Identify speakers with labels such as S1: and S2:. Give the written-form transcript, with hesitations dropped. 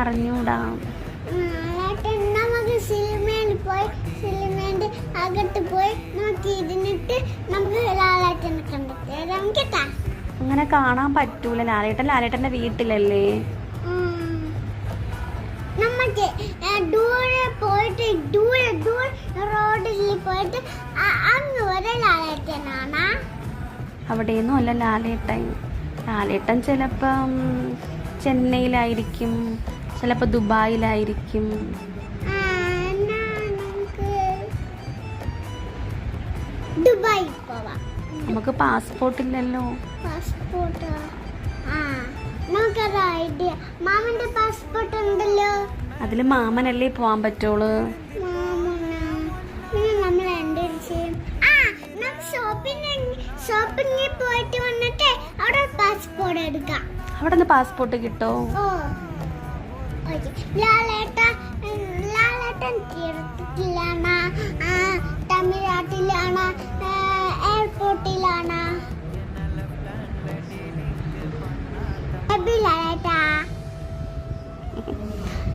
S1: അറിഞ്ഞൂടാ.
S2: നമുക്ക് സിനിമയിൽ പോയി സിനിമേന്റെ അകത്ത് പോയി നമുക്ക് ഇരുന്നിട്ട് നമുക്ക് ലാലേട്ടനെ കണ്ടെത്താം കേട്ടാ.
S1: അങ്ങനെ കാണാൻ പറ്റൂല. ലാലേട്ടന്റെ വീട്ടിലല്ലേ.
S2: നമുക്ക് ദൂരെ പോയിട്ട് ദൂരെ റോഡിൽ പോയിട്ട് അങ്ങ് വരെ ലാലേട്ടനാണ്.
S1: അവിടെയൊന്നും അല്ല ലാലേട്ടൻ ചിലപ്പം ചെന്നൈയിലായിരിക്കും, ചിലപ്പോൾ ദുബായിലായിരിക്കും.
S2: ദുബായി പോവാം.
S1: നമുക്ക് പാസ്പോർട്ട് ഇല്ലല്ലോ.
S2: പാസ്പോർട്ട് നമുക്കൊരു ഐഡിയ. മാമന്റെ പാസ്പോർട്ട് ഉണ്ടല്ലോ.
S1: അതിൽ മാമനല്ലേ പോവാൻ പറ്റുള്ളൂ.
S2: നമ്മൾ എന്തെങ്കിലും ചെയ്യും. ഷോപ്പിംഗിൽ പോയിട്ട് വന്നിട്ട് അവിടെ പാസ്പോർട്ട് എടുക്കാം.
S1: അവിടെ നിന്ന് പാസ്പോർട്ട് കിട്ടോ?
S2: ലാലേട്ട